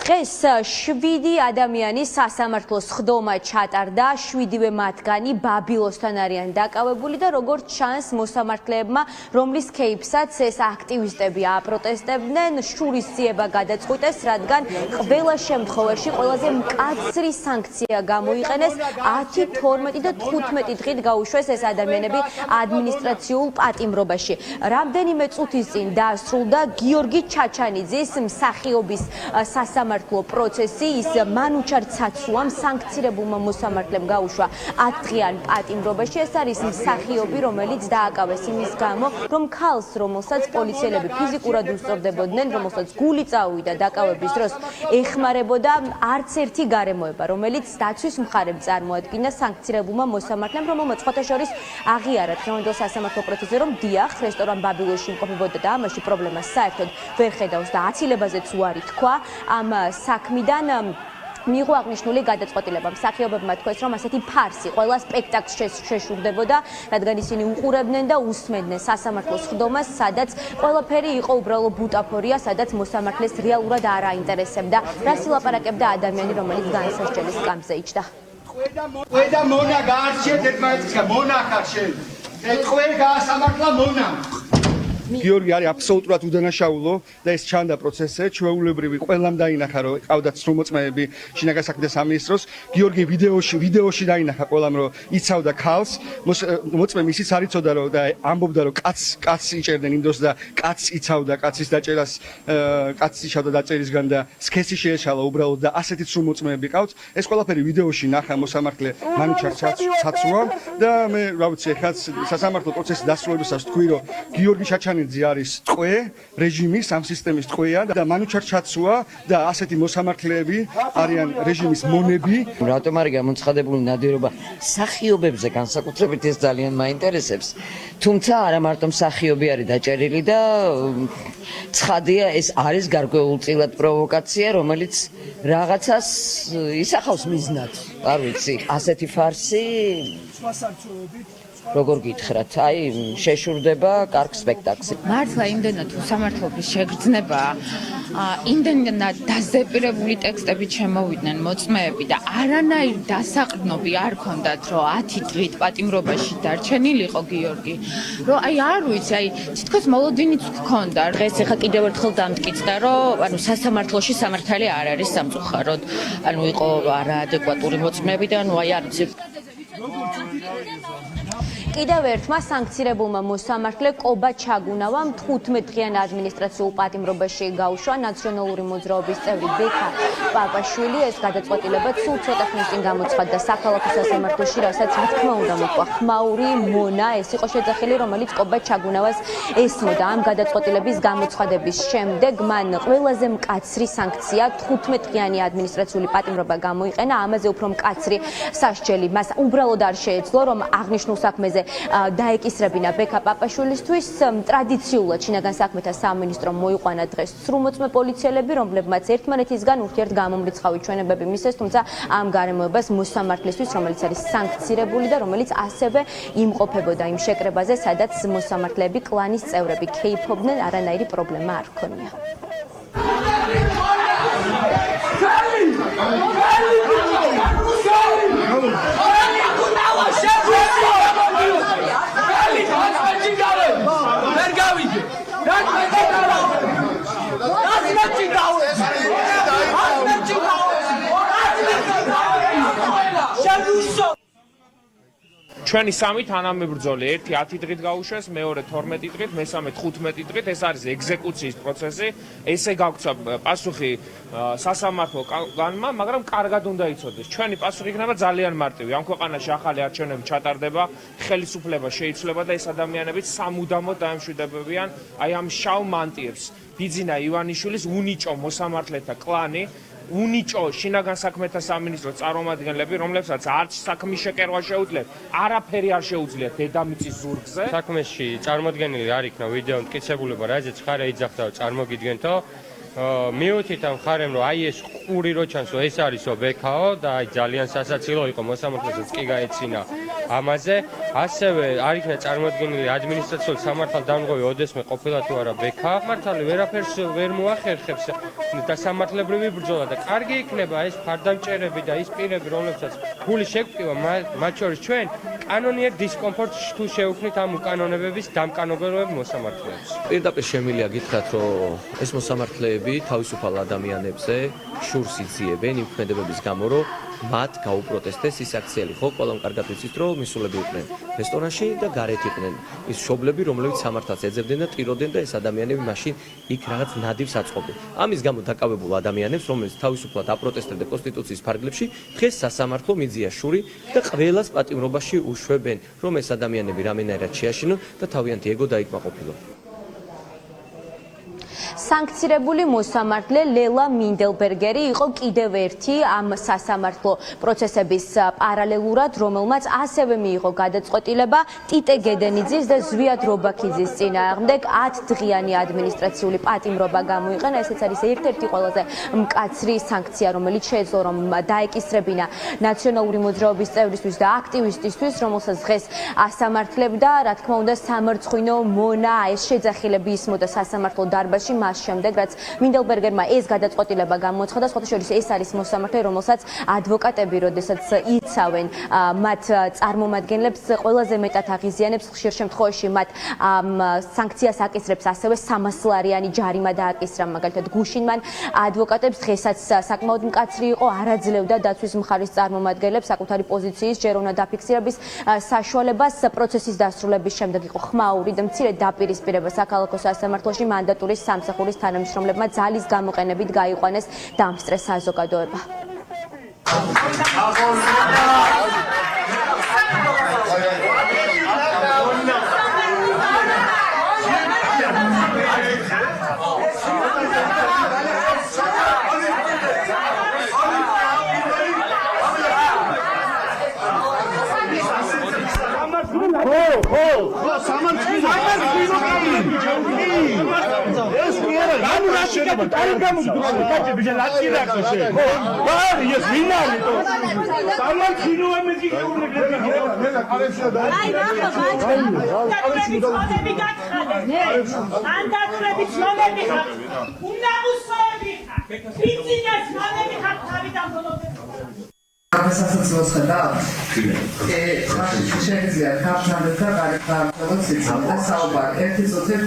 დღეს 7 ადამიანის სასამართლოს ხდომა ჩატარდა, 7-ვე მათგანი ბაბილოსთან არიან დაკავებული და როგორც ჩანს მოსამართლეებმა, რომლის кейფსაც ეს აქტივისტები აპროტესტებდნენ, შურისძიება გადაწყვიტეს, რადგან ყველა შემთხვევაში ყველაზე მკაცრი სანქცია გამოიყენეს, 10, 12 და 15 დღით გაუშვეს ეს ადამიანები ადმინისტრაციულ პატიმრობაში. რამდენიმე წუთის წინ დაასრულდა გიორგი ჩაჩანიძის მსახიობის სასამართლო პროცესი, ის მანუჩარ ცაცუამ სანქცირებულმა მოსამართლემ გაუშვა 10 დღიან პატიმრობაში. ეს არის მსახიობი, რომელიც დააკავეს იმის გამო, რომ ქალს, რომელსაც პოლიციელები ფიზიკურად უსწორდებოდნენ, რომელსაც გული წაუვიდა დაკავების დროს, ეხმარებოდა არც ერთი გარემოება, რომელიც დაცვის მხარემ წარმოადგინა სანქცირებულმა მოსამართლემ, რომელმაც სხვათა შორის აღიარა დღევანდელ სასამართლო პროცესზე, რომ დიახ, რესტორან ბაბილოსში იმყოფებოდა და ამაში პრობლემას საერთოდ ვერ ხედავს და აცილებაზეც უარი თქვა ამ საქმიდან. მიიღო აღნიშნული გადაწყვეტილება. მსახიობებმა თქვეს, რომ ასეთი ფარსი ყველა სპექტაკლს შეშურდებოდა, რადგან ისინი უყურებდნენ და უსმენდნენ სასამართლოს ხდომას, სადაც ყველაფერი იყო უბრალოდ ბუტაფორია, სადაც მოსამართლეს რეალურად არ აინტერესებდა, რას ილაპარაკებდა ადამიანი, რომელიც განსასჯელის სკამზე იჯდა. ყვედა მონა გაარჩიეთ ერთმანეთისგან, მონა ხარ შენ. ეთქვე გაასამართლა მონა. გიორგი არის აბსოლუტურად უდანაშაულო და ეს ჩანდა პროცესზე, ჩვეულებრივი ყველამ დაინახა, რომ ყავდათ სრულმოწმეები შინაგან საქმეთა სამინისტროს. გიორგი ვიდეოში დაინახა ყველამ, რომ იცავდა ქალს, მოწმე ისიც არ იცოდა, რომ და ამბობდა, რომ კაცს იჭერდნენ იმ დროს და კაცს იცავდა, კაცის დაჭერას, კაცს იშავდა დაჭერისგან და სქესი შეეშალა უბრალოდ და ასეთი სრულმოწმეები ყავთ. ეს ყველაფერი ვიდეოში ნახა მოსამართლე მანუჩარ ცაცუამ და მე რა ვიცი, ეხლა სასამართლო პროცესის დასრულებისას თქვი, რომ გიორგი ჩაჩანიძე არის ტყვე, რეჟიმის ამ სისტემის ტყვეა და მანუჩარ ჩაცუა და ასეთი მოსამართლეები არიან რეჟიმის მონები. რატომ არის გამოცხადებული ნადირობა მსახიობებზე განსაკუთრებით ეს ძალიან მაინტერესებს. თუმცა არა მარტო მსახიობი არის დაჭერილი და ცხადია ეს არის გარკვეულწილად პროვოკაცია, რომელიც რაღაცას ისახავს მიზნად. არ ვიცი, ასეთი ფარსი როგორ გითხრათ, აი შეშურდება კარგ სპექტაკლს. მართლა იმდენად უსამართლობის შეგრძნება, იმდენად დაზეპირებული ტექსტები შემოვიდნენ მოწმეები და არანაირი დასაყრდნობი არ ქონდათ, რომ 10 დღით პატიმრობაში დარჩენილიყო გიორგი, რომ აი არ ვიცი, აი თითქოს მოლოდინიც გქონდა. დღეს ეხა კიდევ ერთხელ დამტკიცდა, რომ ანუ სასამართლოში სამართალი არ არის სამწუხაროდ, ანუ იყო არაადეკვატური მოწმეები და ანუ აი არ ვიცი. კიდევ ერთმა სანქცირებულმა მოსამართლე კობა ჩაგუნავამ 15 დღიან ადმინისტრაციულ პატიმრობაში გაუშვა ნაციონალური მოძრაობის წევრი ბექა პაპაშვილი. ეს გადაწყვეტილება სულ ცოტა ხნის წინ გამოცხადდა საქალაქო სასამართლოში, რასაც რა თქმა უნდა მოყვა ხმაური მონა. ეს იყო შეძახილი, რომელიც კობა ჩაგუნავას ესმოდა. ამ გადაწყვეტილების გამოცხადების შემდეგ მან ყველაზე მკაცრი სანქცია 15 დღიანი ადმინისტრაციული პატიმრობა გამოიყენა. ამაზე უფრო მკაცრი სასჯელი მას უბრალოდ არ შეეძლო, რომ აღნიშნულ საქმეზე დაეკისრებინა ბექა პაპაშვილისთვის. ტრადიციულად შინაგან საქმეთა სამინისტრომ მოიყვანა დღეს სრულმოწმე პოლიციელები, რომლებმაც ერთმანეთისგან ურთიერთგამომრიცხავი ჩვენებები მისცეს, თუმცა ამ გარემოებას მოსამართლისთვის, რომელიც არის სანქცირებული და რომელიც ასევე იმყოფებოდა იმ შეკრებაზე, სადაც მოსამართლეები კლანის წევრები ქეიფობდნენ, არანაირი პრობლემა არ ჰქონია. ჩვენი სამი თანამებრძოლი, ერთი 10 დღით გაუშვეს, მეორე 12 დღით, მესამე 15 დღით, ეს არის ეგზეკუციის პროცესი. ესე გაგვცა პასუხი სასამართლო განმა, მაგრამ კარგად უნდა იცოდეს. ჩვენი პასუხი იქნება ძალიან მარტივი. ამ ქვეყანაში ახალი არჩევნები ჩატარდება, ხელისუფლება შეიცვლება და ეს ადამიანები სამუდამოდ დაემშვიდობებიან აი ამ შავ მანტიებს. ბიძინა ივანიშვილის უნიჭო მოსამართლეთა კლანი, უნიჭო შინაგან საქმეთა სამინისტროს წარმომადგენლები, რომლებსაც არც საქმის შეკერვა შეუძლიათ, არაფერი არ შეუძლიათ დედამიწის ზურგზე. საქმეში წარმოდგენილი არ იქნა ვიდეო მტკიცებულება, რაზეც ხარ ეძახდა წარმოგიდგენთო. მივუთით ამ ხარემ, რომ აი ეს ყური რო ჩანსო, ეს არისო ბექაო და აი ძალიან სასაცილო იყო მოსამართლესაც კი გაეცინა ამაზე. ასევე არ იქნა წარმოადგენილი ადმინისტრაციული სამართალდამცავი ოდესმე ყოფილა თუ არა ბექა. მართალი ვერაფერს ვერ მოახერხებს დასამართლებრივი ბრძოლა და კარგი იქნება ეს ფარდამჭერები და ის პირები, რომლებსაც გული შეგვტკივა, მათ შორის ჩვენ კანონიერ დისკომფორტს თუ შევქმნით ამ უკანონებების დამკანონებელ მოსამართლეებს. პირდაპირ შემიძლია გითხრათ, რომ ეს მოსამართლეები თავისუფალ ადამიანებზე შურს იძიებენ იმ ქმედებების გამო, რომ მათ გაუპროტესტეს ის აქციელი. ხო, ყველამ კარგად ვიცით, რომ მისულები იყვნენ რესტორანში და გარეთ იყვნენ ის მშობლები, რომლებიც სამართალს ეძებდნენ და ტიროდნენ და ეს ადამიანები მაშინ იქ რაღაც ნადირს აწყობდნენ. ამის გამო დაკავებულ ადამიანებს, რომლებიც თავისუფლად აპროტესტებდნენ კონსტიტუციის ფარგლებში, დღეს სასამართლო მიძია შური და ყველას პატიმრობაში უშვებენ, რომ ეს ადამიანები რამენერად შეაშინონ და თავიანთი ეგო დაიკმაყოფილონ. სანქცირებული მოსამართლე ლელა მინდელბერგერი იყო კიდევ ერთი ამ სასამართლო პროცესების პარალელურად, რომელმაც ასევე მიიღო გადაწყვეტილება ტიტე გედენიძის და ზვიად რობაქიძის წინააღმდეგ 10 დღიანი ადმინისტრაციული პატიმრობა გამოიყენა. ესეც არის ერთ-ერთი ყველაზე მკაცრი სანქცია, რომელიც შეეძლო რომ დაეკისრებინა ნაციონალური მოძრაობის წევრისთვის და აქტივისტისთვის, რომელსაც დღეს ასამართლებდა, რა თქმა უნდა, სამარცხვინო მონა ეს შეძახილები ისმოდა სასამართლო დარბაზში მას შემდეგ, რაც მინდელბერგერმა ეს გადაწყვეტილება გამოაცხადა. სხვათა შორის ეს არის მოსამართლე, რომელსაც ადვოკატები, როდესაც იცავენ მათ წარმომადგენლებს, ყველაზე მეტად აღიზიანებს, ხშირ შემთხვევაში მათ სანქციას აკისრებს ასევე 300 ლარიანი ჯარიმა დააკისრა მაგალითად გუშინმან ადვოკატებს. დღესაც საკმაოდ მკაცრი იყო, არ აძლევდა დაცვის მხარის წარმომადგენლებს საკუთარი პოზიციის ჯერონა დაფიქსირების საშუალებას. პროცესის დასრულების შემდეგ იყო ხმაური და მცირე დაპირისპირება საქალაქო სასამართლოში მანდატური სამსახურის თანამშრომლებმა ძალის გამოყენებით გაიყვანეს დამსწრე საზოგადოება. სასაცილოს ხედავთ? შეიძლება ქართლანებთან გარეთ და საუბარი. ერთი წუთით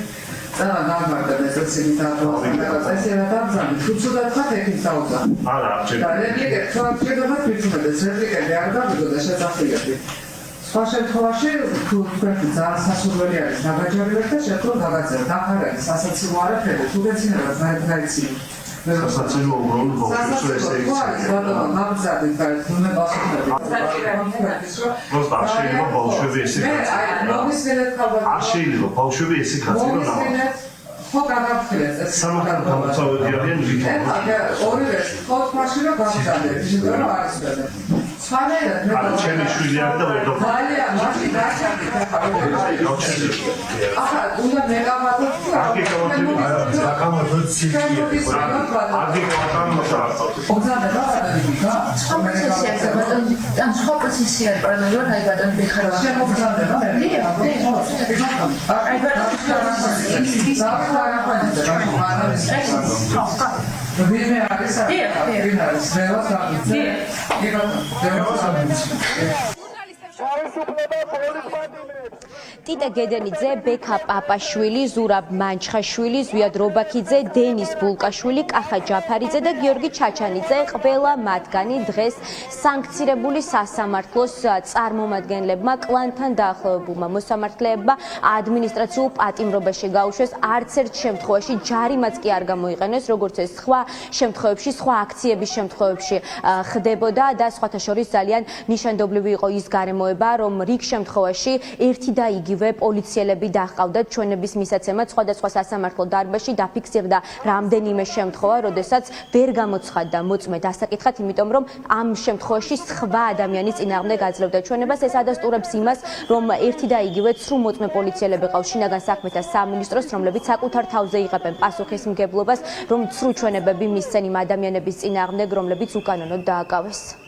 ძალიან გამარჯვება ეს სიტუაცია. ესე რა დავზამთ? თუ ცუდად ხარ ერთი საუბარი. არა, და რეპლიკა თქვენებად ვიცნობდეს, რეპლიკები არ დავიგო და შეძახილები. სხვა შემთხვევაში თუ თქვენ ძალიან სასურველი არის დაგაჯერებთ და შეძლო დაგაძერთ. აქ არ არის სასაცილო არაფერი, თუ გეცინებათ მაინც გაიცინოთ. სასაცილო უბრალოდ ბოლოს ესე იგი. ბატონო, მაგზადი გაიცნო ბასოთები. просто არ შეიძლება ბოლშევი ესე გაცნო. მოგისმენთ ხალხი. არ შეიძლება ბოლშევი ესე გაცნო. ხო გადავხილეთ ეს სამართალ გამოცავები არიან ვითომ. ორივე ხო მაშინ რა გამზადეთ, ისე რომ არის და. სხვანაირად მე ჩემი შვილი არ და ვერ დო. ძალიან მაშინ დაჭამეთ ახლა უნდა მეგაბათოს აგი საკამათო ციკი აგი საკამათო ოღონდ რა ამ სხვა პროცესია პარალელურად აი ბატონ ბეხარა შემოგზავნება აი ვინმე არის ვინ არის რევას აღიძე ტიტე გედენიძე, ბექა პაპაშვილი, ზურაბ მანჩხაშვილი, ზვიად რობაქიძე, დენის ბულკაშვილი, კახა ჯაფარიძე და გიორგი ჩაჩანიძე ყველა მათგანი დღეს სანქცირებული სასამართლოს წარმომადგენლებმა კლანთან დაახლოებულმა მოსამართლეებმა ადმინისტრაციულ პატიმრობაში გაუშვეს. არც ერთ შემთხვევაში ჯარიმაც კი არ გამოიყენეს, როგორც ეს სხვა შემთხვევებში, სხვა აქციების შემთხვევებში ხდებოდა და სხვათა შორის ძალიან ნიშანდობლივი იყო ის გარემოება, რომ რიგ შემთხვევაში ერთი და იგივე პოლიციელები დაჰყავდათ ჩვენების მისაცემად სხვადასხვა სასამართლო დარბაზში დაფიქსირდა რამდენიმე შემთხვევა, როდესაც ვერ გამოცხადდა მოწმე დასაკითხად, იმიტომ რომ ამ შემთხვევაში სხვა ადამიანის წინააღმდეგ აძლევდა ჩვენებას. ეს ადასტურებს იმას, რომ ერთი და იგივე ცრუ მოწმე პოლიციელები ყავს შინაგან საქმეთა სამინისტროს, რომლებიც საკუთარ თავზე იღებენ პასუხისმგებლობას, რომ ცრუ ჩვენებები მისცენ იმ ადამიანების წინააღმდეგ, რომლებიც უკანონოდ დააკავეს.